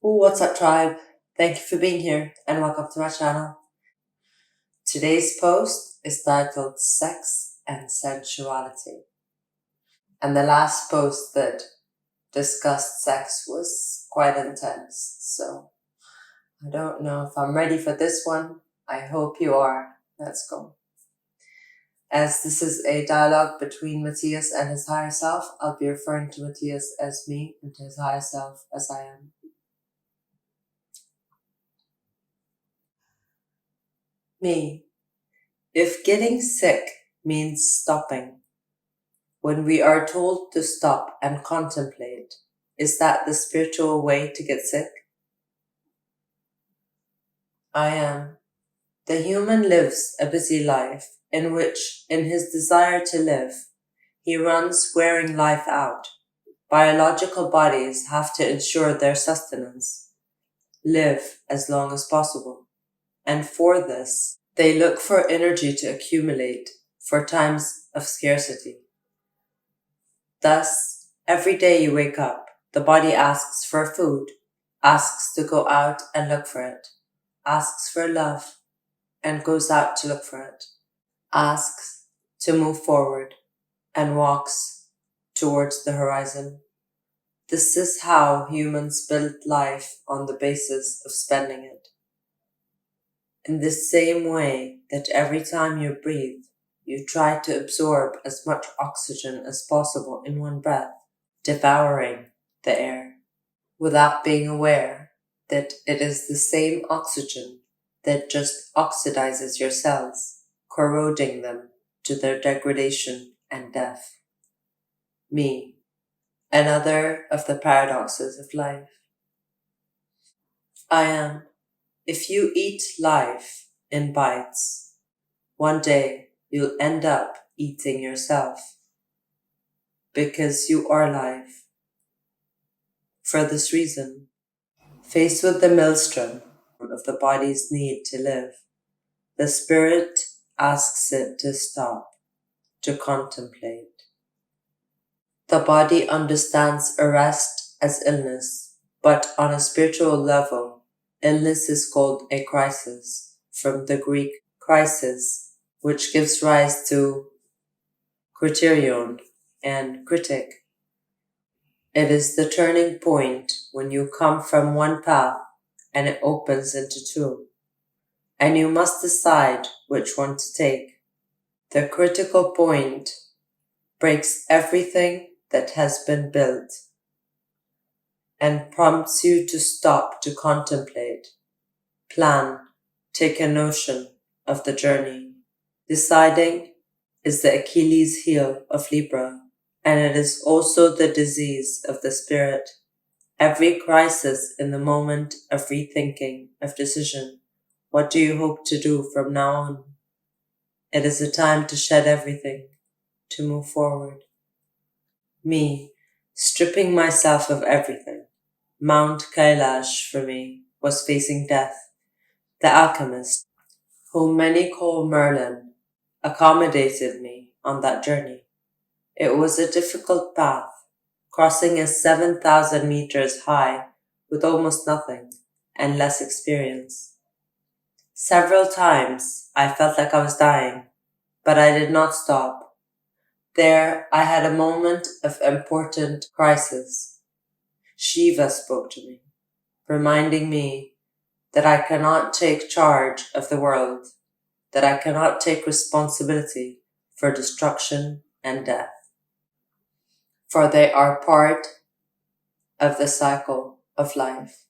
What's up, tribe? Thank you for being here and welcome to my channel. Today's post is titled Sex and Sensuality. And the last post that discussed sex was quite intense, so I don't know if I'm ready for this one. I hope you are. Let's go. As this is a dialogue between Matias and his higher self, I'll be referring to Matias as me and to his higher self as I am. Me. If getting sick means stopping, when we are told to stop and contemplate, is that the spiritual way to get sick? I am. The human lives a busy life in which, in his desire to live, he runs wearing life out. Biological bodies have to ensure their sustenance, live as long as possible. And for this, they look for energy to accumulate for times of scarcity. Thus, every day you wake up, the body asks for food, asks to go out and look for it, asks for love and goes out to look for it, asks to move forward and walks towards the horizon. This is how humans build life on the basis of spending it. In the same way that every time you breathe, you try to absorb as much oxygen as possible in one breath, devouring the air, without being aware that it is the same oxygen that just oxidizes your cells, corroding them to their degradation and death. Me, another of the paradoxes of life. I am. If you eat life in bites, one day you'll end up eating yourself, because you are life. For this reason, faced with the maelstrom of the body's need to live, the spirit asks it to stop, to contemplate. The body understands arrest as illness, but on a spiritual level, illness is called a crisis, from the Greek crisis, which gives rise to criterion and critic. It is the turning point when you come from one path and it opens into two, and you must decide which one to take. The critical point breaks everything that has been built and prompts you to stop, to contemplate, plan, take a notion of the journey. Deciding is the Achilles heel of Libra, and it is also the disease of the spirit. Every crisis in the moment of rethinking, of decision. What do you hope to do from now on? It is a time to shed everything, to move forward. Me, stripping myself of everything. Mount Kailash for me was facing death. The alchemist, whom many call Merlin, accommodated me on that journey. It was a difficult path, crossing a 7,000 meters high with almost nothing and less experience. Several times I felt like I was dying, but I did not stop. There I had a moment of important crisis. Shiva spoke to me, reminding me that I cannot take charge of the world, that I cannot take responsibility for destruction and death, for they are part of the cycle of life.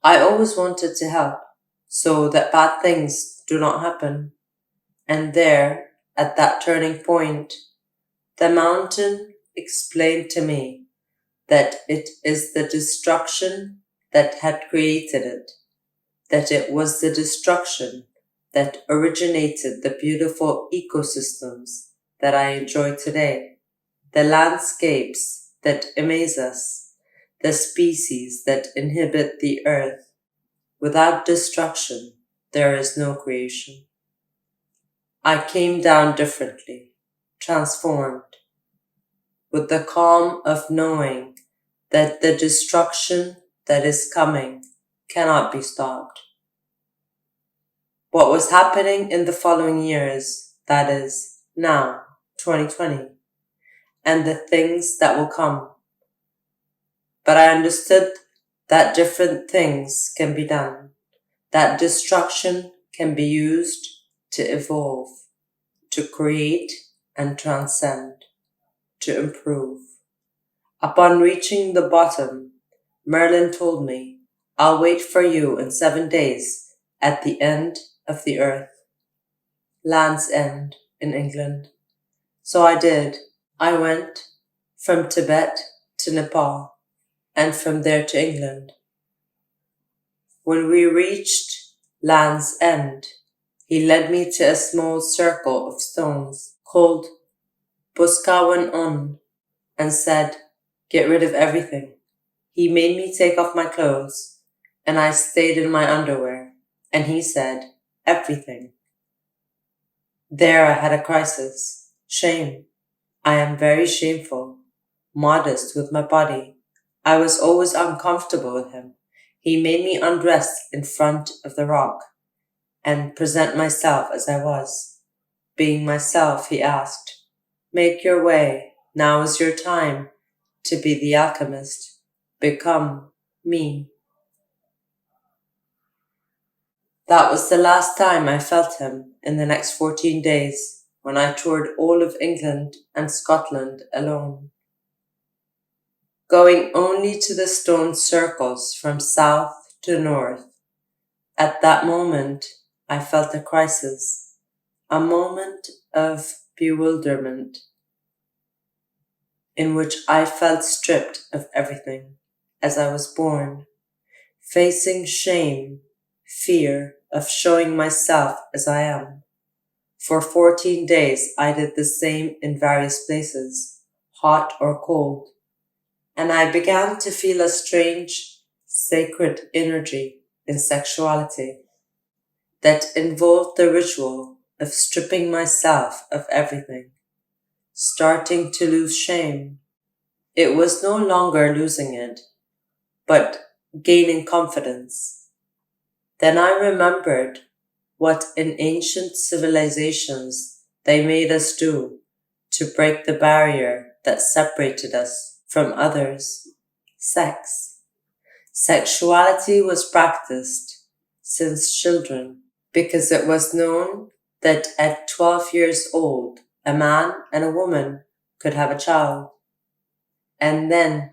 I always wanted to help so that bad things do not happen. And there, at that turning point, the mountain explained to me that it is the destruction that had created it, that it was the destruction that originated the beautiful ecosystems that I enjoy today, the landscapes that amaze us, the species that inhabit the earth. Without destruction, there is no creation. I came down differently, transformed, with the calm of knowing that the destruction that is coming cannot be stopped. What was happening in the following years, that is, now, 2020, and the things that will come. But I understood that different things can be done, that destruction can be used to evolve, to create and transcend, to improve. Upon reaching the bottom, Merlin told me, I'll wait for you in 7 days at the end of the earth. Land's End in England. So I did. I went from Tibet to Nepal and from there to England. When we reached Land's End, he led me to a small circle of stones called Buskawan On and said, get rid of everything. He made me take off my clothes and I stayed in my underwear and he said, everything. There I had a crisis. Shame. I am very shameful, modest with my body. I was always uncomfortable with him. He made me undress in front of the rock and present myself as I was. Being myself, he asked, make your way. Now is your time to be the alchemist. Become me. That was the last time I felt him in the next 14 days when I toured all of England and Scotland alone. Going only to the stone circles from south to north. At that moment, I felt a crisis, a moment of bewilderment in which I felt stripped of everything as I was born, facing shame, fear of showing myself as I am. For 14 days, I did the same in various places, hot or cold, and I began to feel a strange, sacred energy in sexuality that involved the ritual of stripping myself of everything, starting to lose shame. It was no longer losing it, but gaining confidence. Then I remembered what in ancient civilizations they made us do to break the barrier that separated us from others. Sex. Sexuality was practiced since children because it was known that at 12 years old, a man and a woman could have a child. And then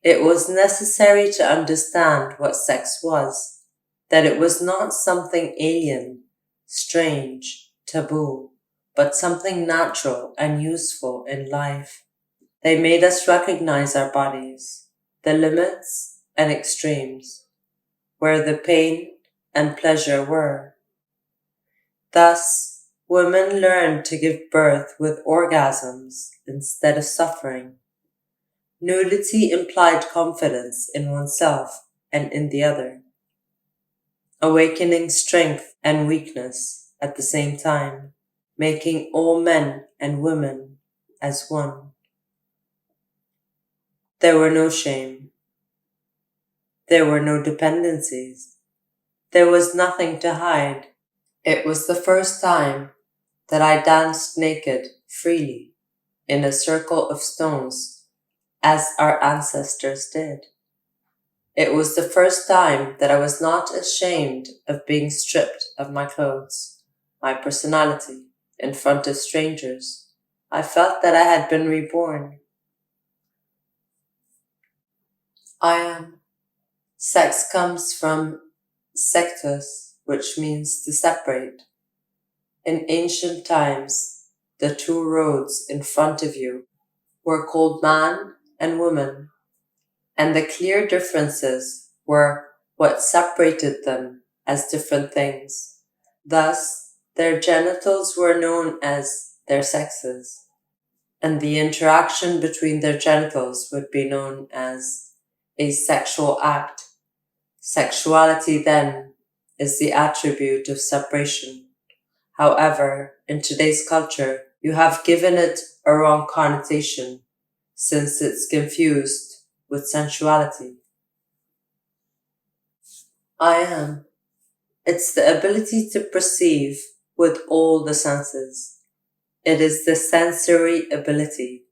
it was necessary to understand what sex was, that it was not something alien, strange, taboo, but something natural and useful in life. They made us recognize our bodies, the limits and extremes, where the pain and pleasure were. Thus, women learned to give birth with orgasms instead of suffering. Nudity implied confidence in oneself and in the other, awakening strength and weakness at the same time, making all men and women as one. There were no shame. There were no dependencies. There was nothing to hide. It was the first time that I danced naked, freely, in a circle of stones, as our ancestors did. It was the first time that I was not ashamed of being stripped of my clothes, my personality, in front of strangers. I felt that I had been reborn. I am. Sex comes from sectus, which means to separate. In ancient times, the two roads in front of you were called man and woman, and the clear differences were what separated them as different things. Thus, their genitals were known as their sexes, and the interaction between their genitals would be known as a sexual act. Sexuality, then, is the attribute of separation. However, in today's culture, you have given it a wrong connotation, since it's confused with sensuality. I am. It's the ability to perceive with all the senses. It is the sensory ability: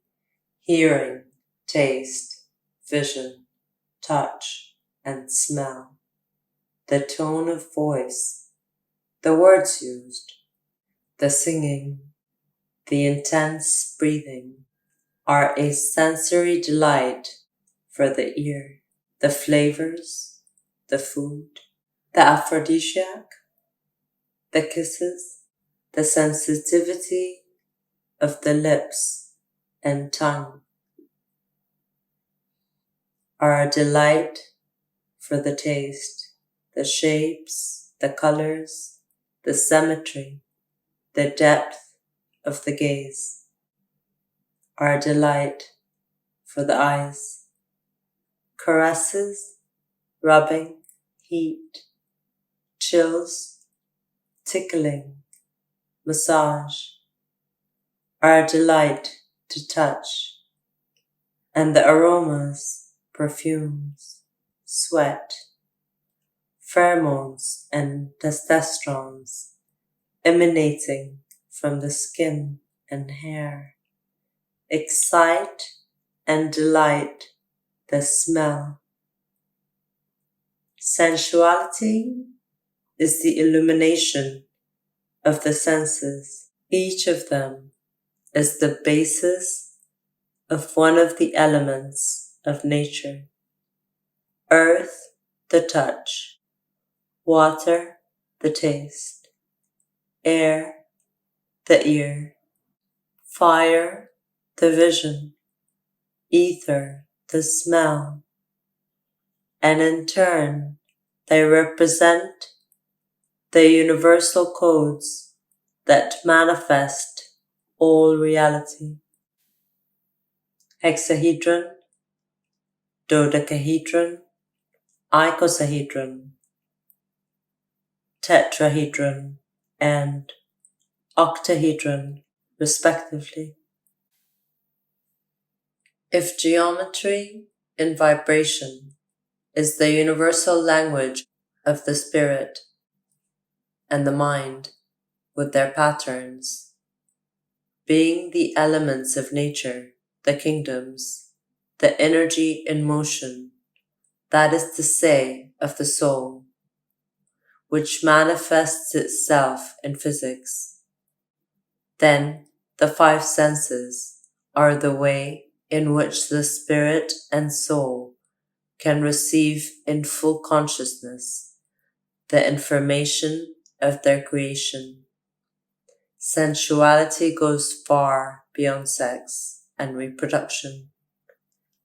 hearing, taste, vision, touch, and smell. The tone of voice, the words used, the singing, the intense breathing are a sensory delight for the ear. The flavors, the food, the aphrodisiac, the kisses, the sensitivity of the lips and tongue are a delight for the taste. The shapes, the colors, the symmetry, the depth of the gaze are a delight for the eyes. Caresses, rubbing, heat, chills, tickling, massage are a delight to touch. And the aromas, perfumes, sweat, pheromones and testosterone emanating from the skin and hair excite and delight the smell. Sensuality is the illumination of the senses. Each of them is the basis of one of the elements of nature: earth, the touch; water, the taste; air, the ear; fire, the vision; ether, the smell. And in turn, they represent the universal codes that manifest all reality. Hexahedron, dodecahedron, icosahedron, tetrahedron, and octahedron, respectively. If geometry in vibration is the universal language of the spirit and the mind with their patterns, being the elements of nature, the kingdoms, the energy in motion, that is to say, of the soul, which manifests itself in physics, then the five senses are the way in which the spirit and soul can receive in full consciousness the information of their creation. Sensuality goes far beyond sex and reproduction,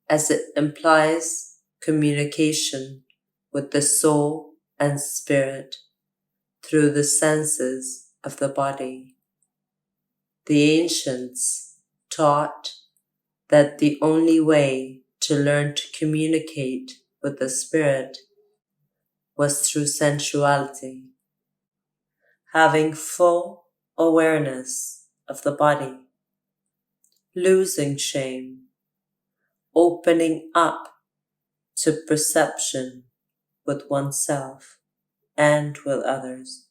as it implies communication with the soul and spirit through the senses of the body. The ancients taught that the only way to learn to communicate with the spirit was through sensuality. Having full awareness of the body, losing shame, opening up to perception with oneself and with others.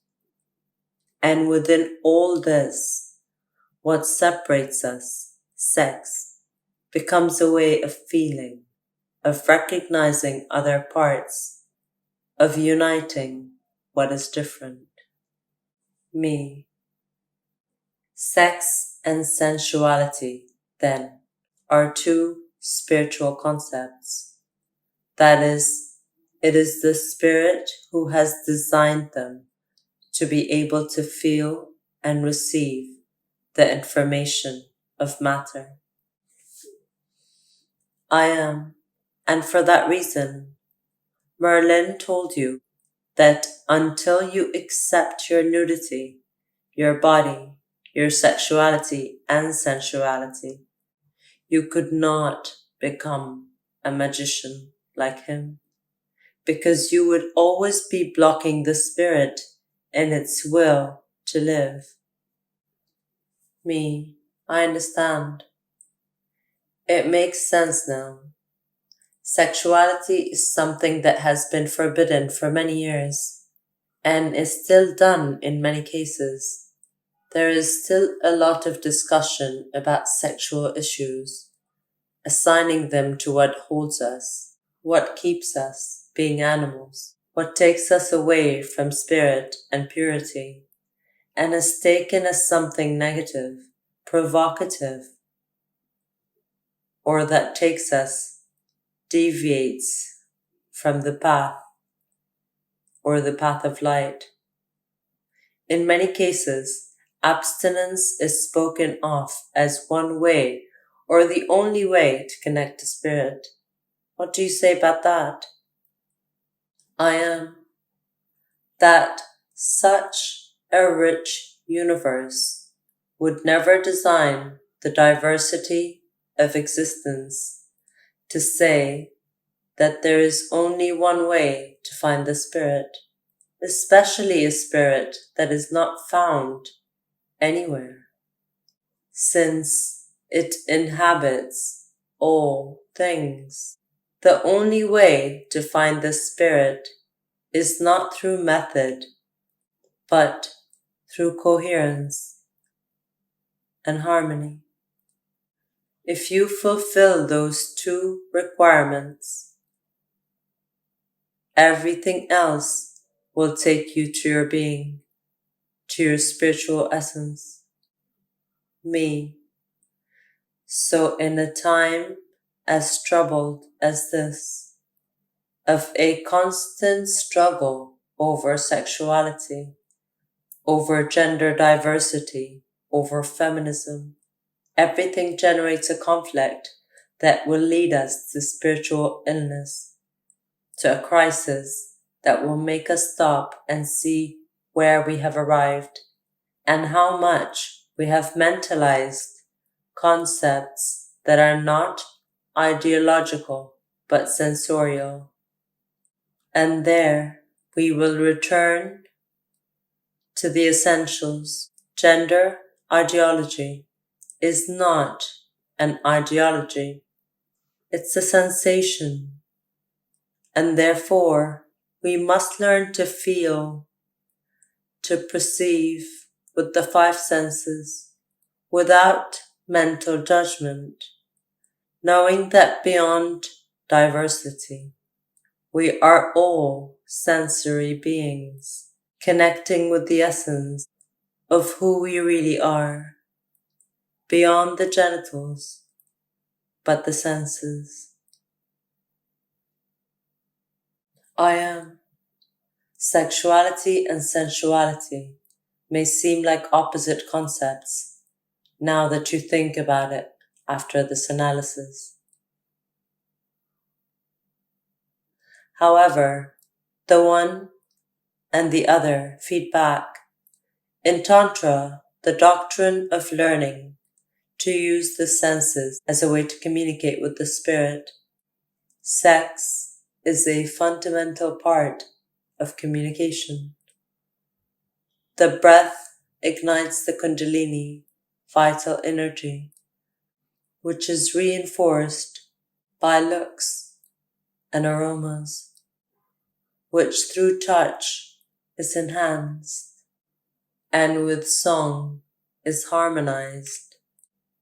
And within all this, what separates us, sex, becomes a way of feeling, of recognizing other parts, of uniting what is different. Me. Sex and sensuality, then, are two spiritual concepts. That is, it is the spirit who has designed them to be able to feel and receive the information of matter. I am, and for that reason, Merlin told you that until you accept your nudity, your body, your sexuality and sensuality, you could not become a magician like him, because you would always be blocking the spirit in its will to live. I understand. It makes sense now. Sexuality is something that has been forbidden for many years and is still done in many cases. There is still a lot of discussion about sexual issues, assigning them to what holds us, what keeps us being animals, what takes us away from spirit and purity, and is taken as something negative, provocative, or that takes us, deviates from the path or the path of light. In many cases, abstinence is spoken of as one way or the only way to connect to spirit. What do you say about that? I am that such a rich universe would never design the diversity of existence to say that there is only one way to find the spirit, especially a spirit that is not found anywhere, since it inhabits all things. The only way to find the spirit is not through method, but through coherence and harmony. If you fulfill those two requirements, everything else will take you to your being, to your spiritual essence, me. So in a time as troubled as this, of a constant struggle over sexuality, over gender diversity, over feminism, everything generates a conflict that will lead us to spiritual illness, to a crisis that will make us stop and see where we have arrived and how much we have mentalized concepts that are not ideological but sensorial. And there we will return to the essentials. Gender ideology is not an ideology. It's a sensation. And therefore, we must learn to feel, to perceive with the five senses, without mental judgment, knowing that beyond diversity, we are all sensory beings, connecting with the essence of who we really are, beyond the genitals, but the senses. I am. Sexuality and sensuality may seem like opposite concepts now that you think about it after this analysis. However, the one and the other feed back. In Tantra, the doctrine of learning to use the senses as a way to communicate with the spirit, sex is a fundamental part of communication. The breath ignites the Kundalini, vital energy, which is reinforced by looks and aromas, which through touch is enhanced and with song is harmonized.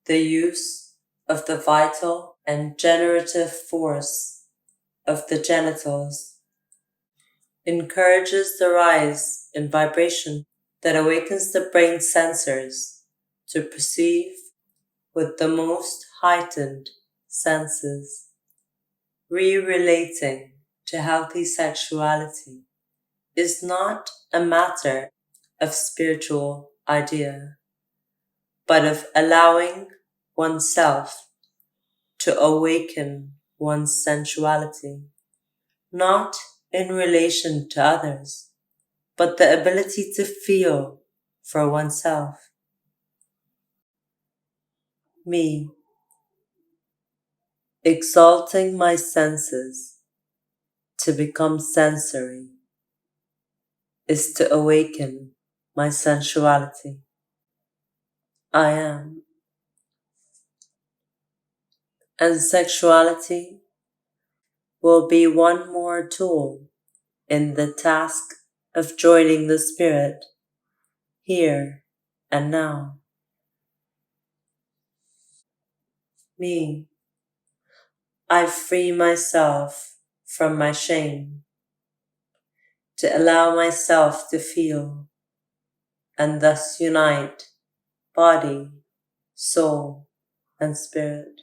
The use of the vital and generative force of the genitals encourages the rise in vibration that awakens the brain sensors to perceive with the most heightened senses, re-relating to healthy sexuality is not a matter of spiritual idea, but of allowing oneself to awaken one's sensuality, not in relation to others, but the ability to feel for oneself. Me, exalting my senses to become sensory is to awaken my sensuality. I am. And sexuality will be one more tool in the task of joining the Spirit here and now. Me, I free myself from my shame to allow myself to feel and thus unite body, soul, and spirit.